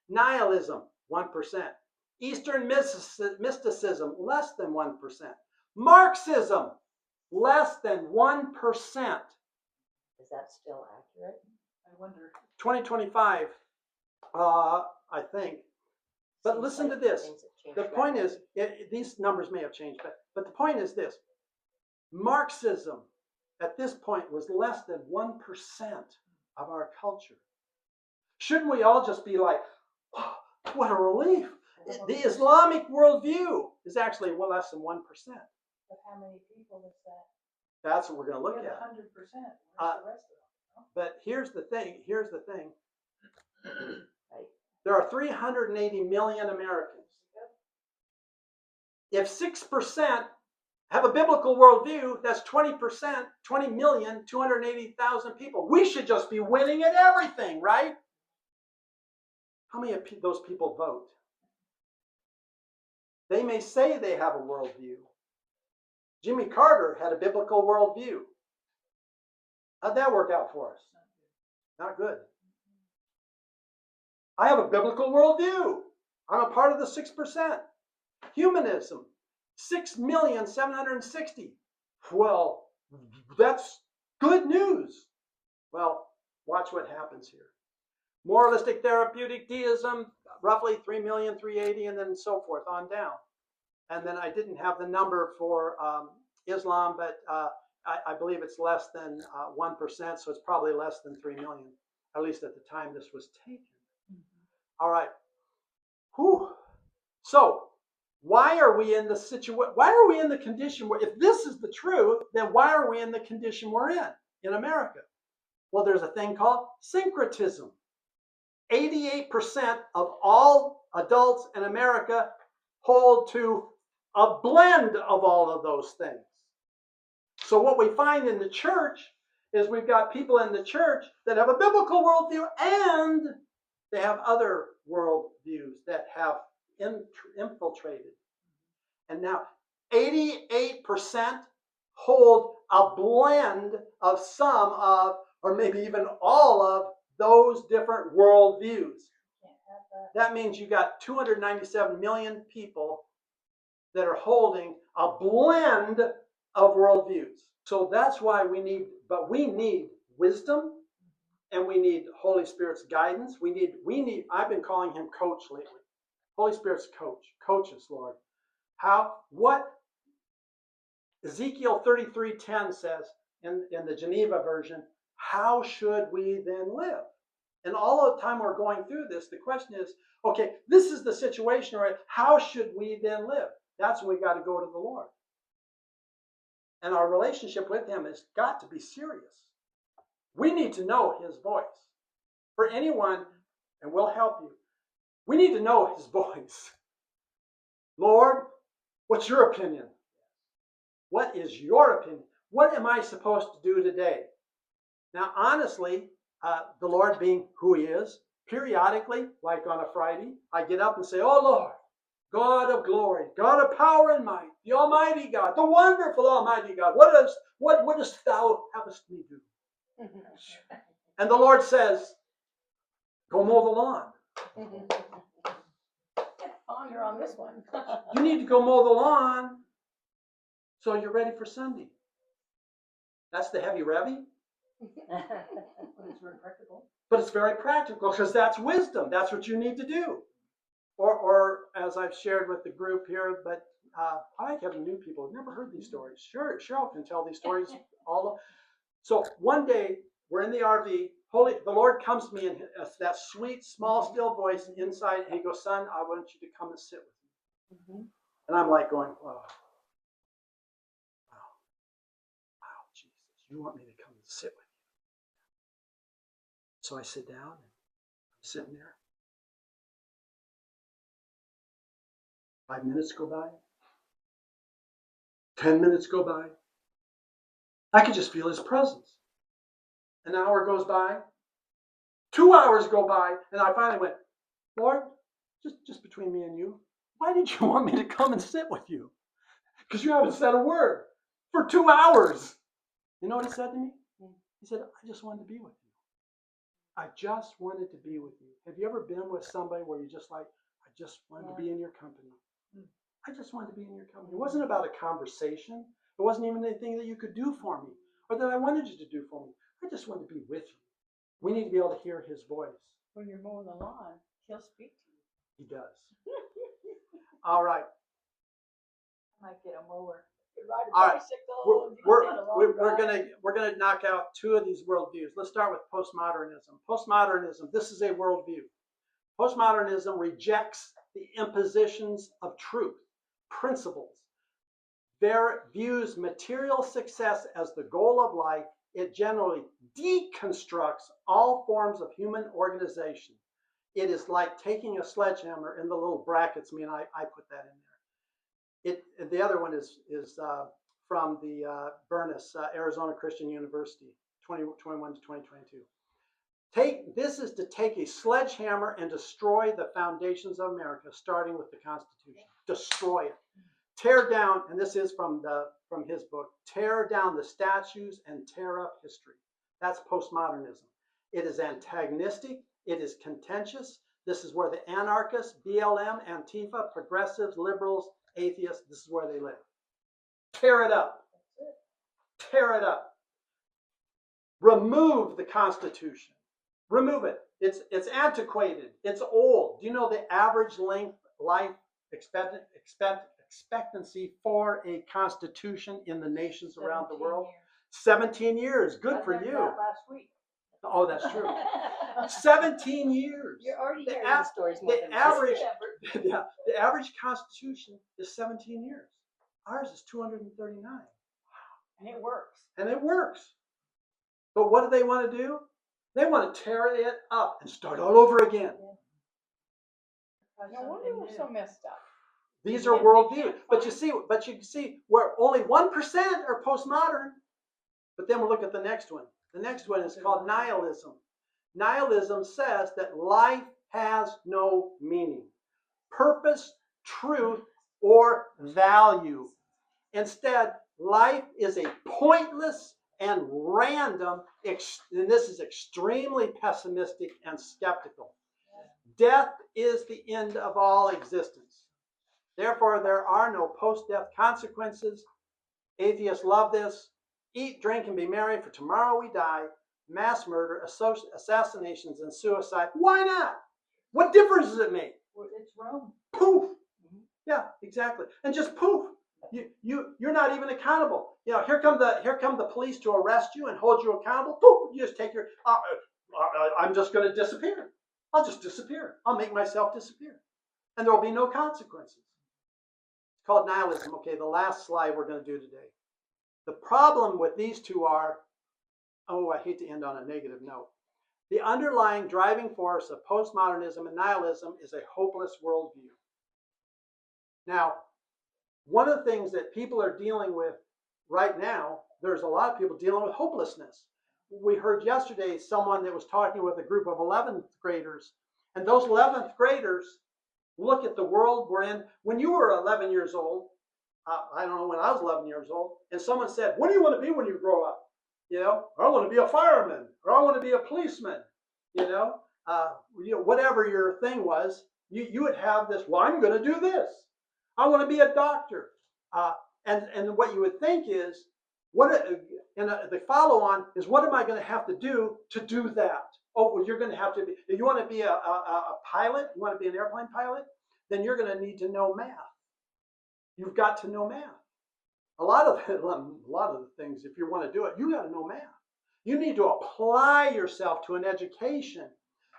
Speaker 1: Nihilism, 1%. Eastern mysticism, less than 1%. Marxism, less than 1%.
Speaker 2: Is that still accurate? I wonder.
Speaker 1: 2025, I think. But listen to this. The point is, these numbers may have changed, but the point is this. Marxism, at this point, was less than 1% of our culture. Shouldn't we all just be like, oh, what a relief? The Islamic worldview is actually well less than 1%.
Speaker 2: But how many people is that?
Speaker 1: That's what we're going to look at.
Speaker 2: 100%. Where's the rest of them?
Speaker 1: But here's the thing.
Speaker 2: Right.
Speaker 1: There are 380 million Americans. If 6% have a biblical worldview, that's 20%, 20,280,000 people. We should just be winning at everything, right? How many of those people vote? They may say they have a worldview. Jimmy Carter had a biblical worldview. How'd that work out for us? Not good. I have a biblical worldview. I'm a part of the 6%. Humanism, 6,760,000. Well, that's good news. Well, watch what happens here. Moralistic therapeutic deism, roughly 3,380,000, and then so forth on down. And then I didn't have the number for Islam, but I believe it's less than 1%, so it's probably less than 3 million, at least at the time this was taken. All right. Whew. So, why are we in the situation? Why are we in the condition where, if this is the truth, then why are we in the condition we're in America? Well, there's a thing called syncretism. 88% of all adults in America hold to a blend of all of those things. So what we find in the church is we've got people in the church that have a biblical worldview and they have other worldviews that have infiltrated. And now 88% hold a blend of some of, or maybe even all of, those different worldviews. That means you got 297 million people that are holding a blend of worldviews. So that's why we need wisdom, and we need Holy Spirit's guidance. We need, I've been calling him coach lately. Holy Spirit's coach us, Lord. What Ezekiel 33:10 says in the Geneva version, how should we then live? And all the time we're going through this, the question is, okay, this is the situation, right? How should we then live? That's when we got to go to the Lord. And our relationship with him has got to be serious. We need to know his voice. For anyone, and we'll help you, we need to know his voice. Lord, what's your opinion? What is your opinion? What am I supposed to do today? Now, honestly, the Lord being who he is, periodically, like on a Friday, I get up and say, oh Lord, God of glory, God of power and might, the Almighty God, the wonderful Almighty God, what dost thou havest me do? And the Lord says, go mow the lawn.
Speaker 2: Ponder on this one.
Speaker 1: You need to go mow the lawn so you're ready for Sunday. That's the heavy revy.
Speaker 2: It's very practical.
Speaker 1: But it's very practical because that's wisdom. That's what you need to do. Or as I've shared with the group here, but I like having new people who've never heard these stories. Sure, Cheryl can tell these stories So one day we're in the RV. The Lord comes to me in that sweet, small, still voice inside, and he goes, son, I want you to come and sit with me. And I'm like going, wow, Jesus, you want me to come and sit with you? So I sit down, and I'm sitting there. 5 minutes go by. 10 minutes go by. I could just feel his presence. An hour goes by. 2 hours go by, and I finally went, Lord, just between me and you, why did you want me to come and sit with you? Because you haven't said a word for 2 hours. You know what he said to me? He said, I just wanted to be with you. I just wanted to be with you. Have you ever been with somebody where you just like, I just wanted to be in your company? I just wanted to be in your company. It wasn't about a conversation. It wasn't even anything that you could do for me or that I wanted you to do for me. I just wanted to be with you. We need to be able to hear his voice.
Speaker 2: When you're mowing the lawn, he'll speak to you.
Speaker 1: He does. All right.
Speaker 2: I might get a mower. Ride a
Speaker 1: All right.
Speaker 2: bicycle.
Speaker 1: We're gonna knock out 2 of these worldviews. Let's start with postmodernism. Postmodernism, this is a worldview. Postmodernism rejects the impositions of truth, principles. Views material success as the goal of life. It generally deconstructs all forms of human organization. It is like taking a sledgehammer, and the little brackets mean I put that in there. The other one is from the Bernice, Arizona Christian University, 2021 to 2022. This is to take a sledgehammer and destroy the foundations of America, starting with the Constitution. Destroy it. Tear down, and this is from his book, tear down the statues and tear up history. That's postmodernism. It is antagonistic. It is contentious. This is where the anarchists, BLM, Antifa, progressives, liberals, atheists, this is where they live. Tear it up. Tear it up. Remove the Constitution. Remove it. It's antiquated. It's old. Do you know the average life expectancy for a constitution in the nations around the world? 17 years. Good for you.
Speaker 2: That last week.
Speaker 1: Oh, that's true. 17 years.
Speaker 2: You're already hearing the stories more than
Speaker 1: the average constitution is 17 years. Ours is 239.
Speaker 2: And it works.
Speaker 1: And it works. But what do they want to do? They want to tear it up and start all over again.
Speaker 3: No wonder we're so messed up.
Speaker 1: These are worldviews. But you see, where only 1% are postmodern. But then we'll look at the next one. The next one is called nihilism. Nihilism says that life has no meaning, purpose, truth, or value. Instead, life is a pointless and random, and this is extremely pessimistic and skeptical. Death is the end of all existence. Therefore, there are no post-death consequences. Atheists love this. Eat, drink, and be merry, for tomorrow we die. Mass murder, assassinations, and suicide. Why not? What difference does it make?
Speaker 2: It's Rome.
Speaker 1: Poof. Yeah, exactly. And just poof. You're not even accountable. You know, here come the police to arrest you and hold you accountable. Poof. You just take your. I'm just going to disappear. I'll just disappear. I'll make myself disappear, and there will be no consequences. It's called nihilism. Okay, the last slide we're going to do today. The problem with these two are, I hate to end on a negative note. The underlying driving force of postmodernism and nihilism is a hopeless worldview. Now, one of the things that people are dealing with right now, there's a lot of people dealing with hopelessness. We heard yesterday someone that was talking with a group of 11th graders, and those 11th graders look at the world we're in. When you were 11 years old, I don't know, when I was 11 years old, and someone said, what do you want to be when you grow up? You know, I want to be a fireman, or I want to be a policeman. Whatever your thing was, you would have this, well, I'm going to do this. I want to be a doctor. And what you would think is, the follow-on is, what am I going to have to do that? Oh, well, you're going to have to be, if you want to be a pilot, you want to be an airplane pilot, then you're going to need to know math. You've got to know math. A lot of the things, if you want to do it, you got to know math. You need to apply yourself to an education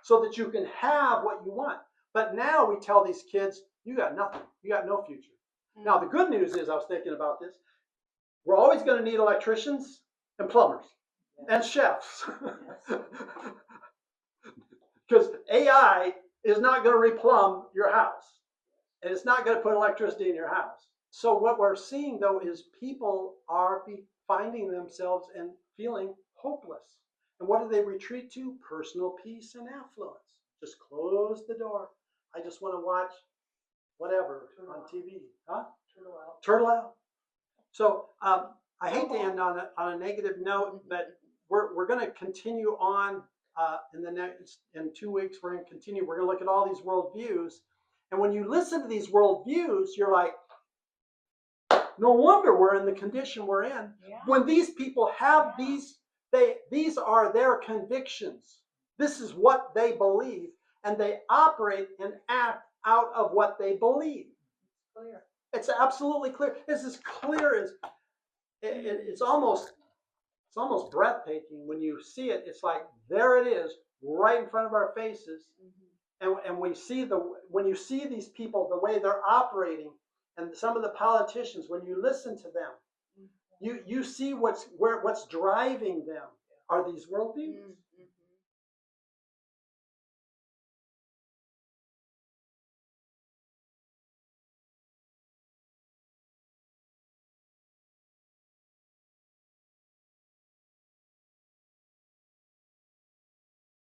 Speaker 1: so that you can have what you want. But now we tell these kids, you got nothing. You got no future. Now, the good news is, I was thinking about this, we're always going to need electricians and plumbers and chefs. Because AI is not going to replumb your house. And it's not going to put electricity in your house. So what we're seeing, though, is people are finding themselves and feeling hopeless. And what do they retreat to? Personal peace and affluence. Just close the door. I just want to watch whatever on TV. Huh? Turtle out. So I hate to end on a negative note, but we're going to continue on in 2 weeks. We're going to continue. We're going to look at all these worldviews. And when you listen to these worldviews, you're like, no wonder we're in the condition we're in. Yeah. When these people have these are their convictions. This is what they believe, and they operate and act out of what they believe.
Speaker 2: Clear.
Speaker 1: It's absolutely clear. It's as clear as it's almost breathtaking when you see it. It's like there it is, right in front of our faces. And we see when you see these people, the way they're operating, and some of the politicians, when you listen to them, you see what's driving them are these worldviews.